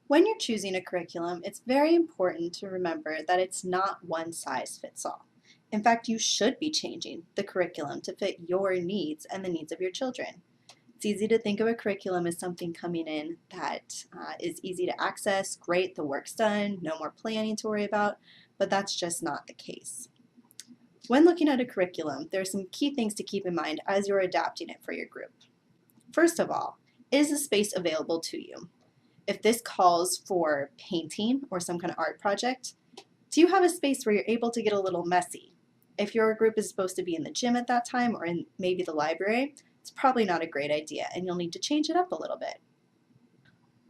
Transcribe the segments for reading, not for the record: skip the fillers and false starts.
When you're choosing a curriculum, it's very important to remember that it's not one size fits all. In fact, you should be changing the curriculum to fit your needs and the needs of your children. It's easy to think of a curriculum as something coming in that is easy to access, great, the work's done, no more planning to worry about, but that's just not the case. When looking at a curriculum, there are some key things to keep in mind as you're adapting it for your group. First of all, is the space available to you? If this calls for painting or some kind of art project, do you have a space where you're able to get a little messy? If your group is supposed to be in the gym at that time or in maybe the library, it's probably not a great idea and you'll need to change it up a little bit.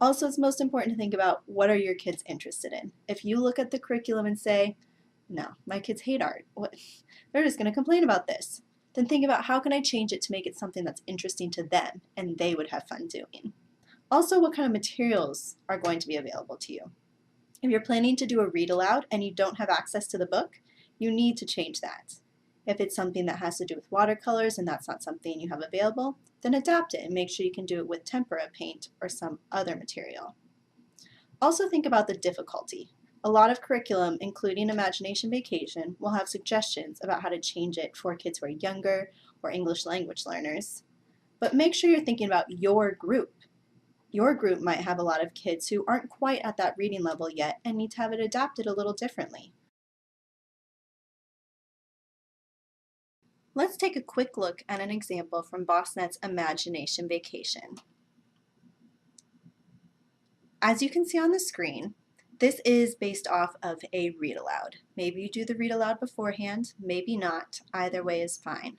Also, it's most important to think about what are your kids interested in. If you look at the curriculum and say, no, my kids hate art, they're just going to complain about this, then think about how can I change it to make it something that's interesting to them and they would have fun doing. Also, what kind of materials are going to be available to you? If you're planning to do a read aloud and you don't have access to the book, you need to change that. If it's something that has to do with watercolors and that's not something you have available, then adapt it and make sure you can do it with tempera paint or some other material. Also think about the difficulty. A lot of curriculum, including Imagination Vacation, will have suggestions about how to change it for kids who are younger or English language learners. But make sure you're thinking about your group. Your group might have a lot of kids who aren't quite at that reading level yet and need to have it adapted a little differently. Let's take a quick look at an example from BossNet's Imagination Vacation. As you can see on the screen, this is based off of a read aloud. Maybe you do the read aloud beforehand, maybe not. Either way is fine.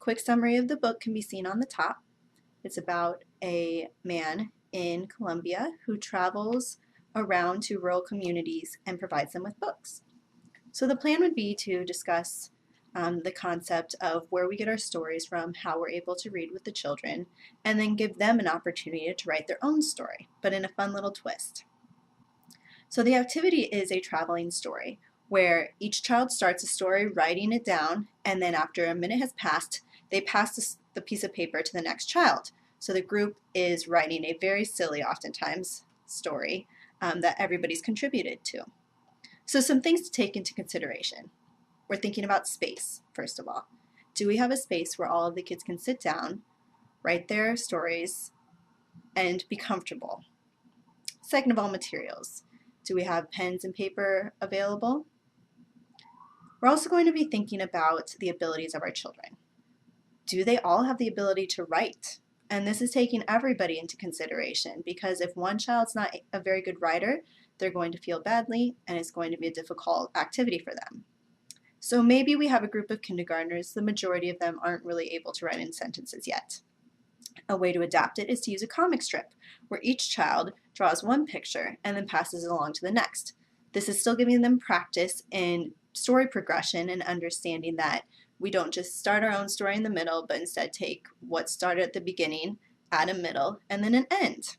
Quick summary of the book can be seen on the top. It's about a man in Colombia who travels around to rural communities and provides them with books. So the plan would be to discuss the concept of where we get our stories from, how we're able to read with the children, and then give them an opportunity to write their own story, but in a fun little twist. So the activity is a traveling story where each child starts a story writing it down, and then after a minute has passed, they pass the piece of paper to the next child. So the group is writing a very silly, oftentimes, story that everybody's contributed to. So some things to take into consideration. We're thinking about space, first of all. Do we have a space where all of the kids can sit down, write their stories, and be comfortable? Second of all, materials. Do we have pens and paper available? We're also going to be thinking about the abilities of our children. Do they all have the ability to write? And this is taking everybody into consideration because if one child's not a very good writer, they're going to feel badly and it's going to be a difficult activity for them. So maybe we have a group of kindergartners, the majority of them aren't really able to write in sentences yet. A way to adapt it is to use a comic strip, where each child draws one picture and then passes it along to the next. This is still giving them practice in story progression and understanding that we don't just start our own story in the middle, but instead take what started at the beginning, add a middle, and then an end.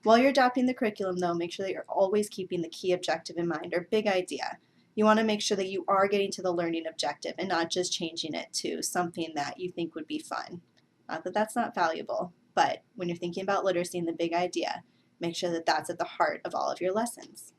While you're adapting the curriculum though, make sure that you're always keeping the key objective in mind or big idea. You want to make sure that you are getting to the learning objective and not just changing it to something that you think would be fun. Not that that's not valuable, but when you're thinking about literacy and the big idea, make sure that that's at the heart of all of your lessons.